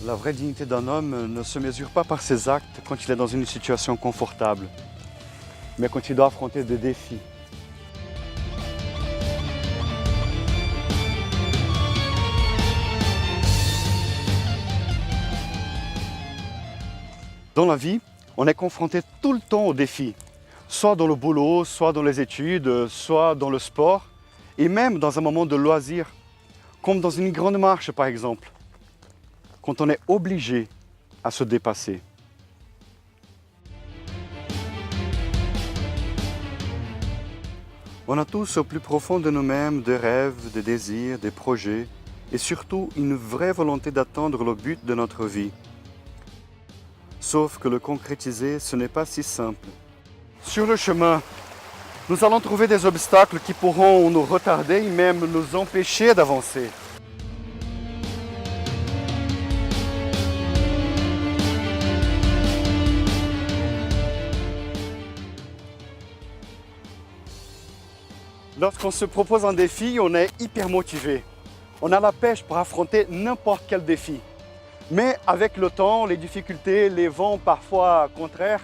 La vraie dignité d'un homme ne se mesure pas par ses actes quand il est dans une situation confortable, mais quand il doit affronter des défis. Dans la vie, on est confronté tout le temps aux défis, soit dans le boulot, soit dans les études, soit dans le sport, et même dans un moment de loisir, comme dans une grande marche par exemple, quand on est obligé à se dépasser. On a tous au plus profond de nous-mêmes des rêves, des désirs, des projets, et surtout une vraie volonté d'atteindre le but de notre vie. Sauf que le concrétiser, ce n'est pas si simple. Sur le chemin, nous allons trouver des obstacles qui pourront nous retarder et même nous empêcher d'avancer. Lorsqu'on se propose un défi, on est hyper motivé. On a la pêche pour affronter n'importe quel défi. Mais avec le temps, les difficultés, les vents parfois contraires,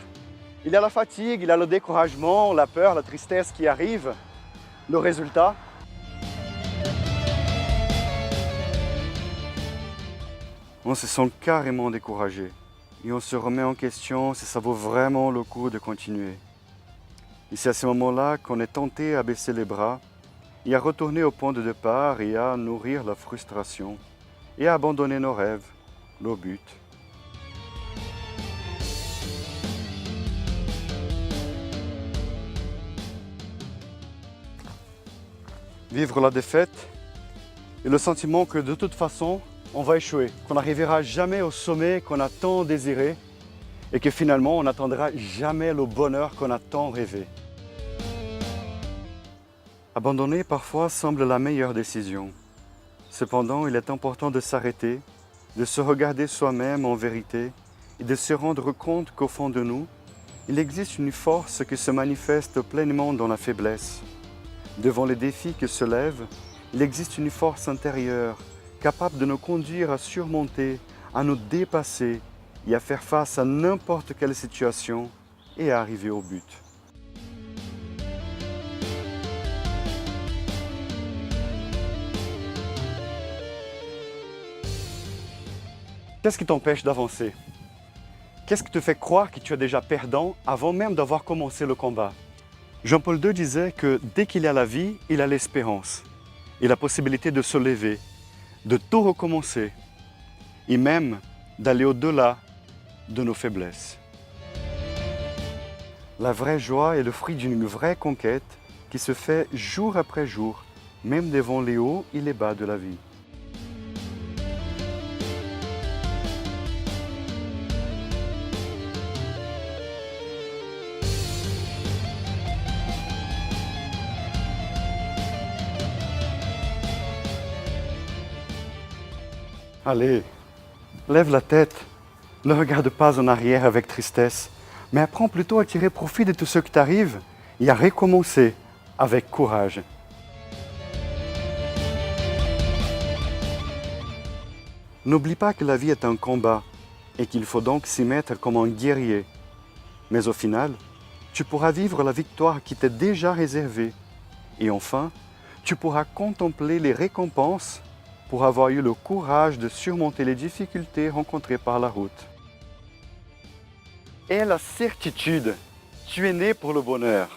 il y a la fatigue, il y a le découragement, la peur, la tristesse qui arrivent. Le résultat, on se sent carrément découragé et on se remet en question si ça vaut vraiment le coup de continuer. Et c'est à ce moment-là qu'on est tenté à baisser les bras et à retourner au point de départ et à nourrir la frustration et à abandonner nos rêves, nos buts. Vivre la défaite et le sentiment que de toute façon, on va échouer, qu'on n'arrivera jamais au sommet qu'on a tant désiré et que finalement, on n'atteindra jamais le bonheur qu'on a tant rêvé. Abandonner parfois semble la meilleure décision. Cependant, il est important de s'arrêter, de se regarder soi-même en vérité et de se rendre compte qu'au fond de nous, il existe une force qui se manifeste pleinement dans la faiblesse. Devant les défis qui se lèvent, il existe une force intérieure capable de nous conduire à surmonter, à nous dépasser et à faire face à n'importe quelle situation et à arriver au but. Qu'est-ce qui t'empêche d'avancer? Qu'est-ce qui te fait croire que tu es déjà perdant avant même d'avoir commencé le combat? Jean-Paul II disait que dès qu'il y a la vie, il y a l'espérance et la possibilité de se lever, de tout recommencer et même d'aller au-delà de nos faiblesses. La vraie joie est le fruit d'une vraie conquête qui se fait jour après jour, même devant les hauts et les bas de la vie. Allez, lève la tête, ne regarde pas en arrière avec tristesse, mais apprends plutôt à tirer profit de tout ce qui t'arrive et à recommencer avec courage. N'oublie pas que la vie est un combat et qu'il faut donc s'y mettre comme un guerrier. Mais au final, tu pourras vivre la victoire qui t'est déjà réservée. Et enfin, tu pourras contempler les récompenses pour avoir eu le courage de surmonter les difficultés rencontrées par la route. Et la certitude, tu es né pour le bonheur.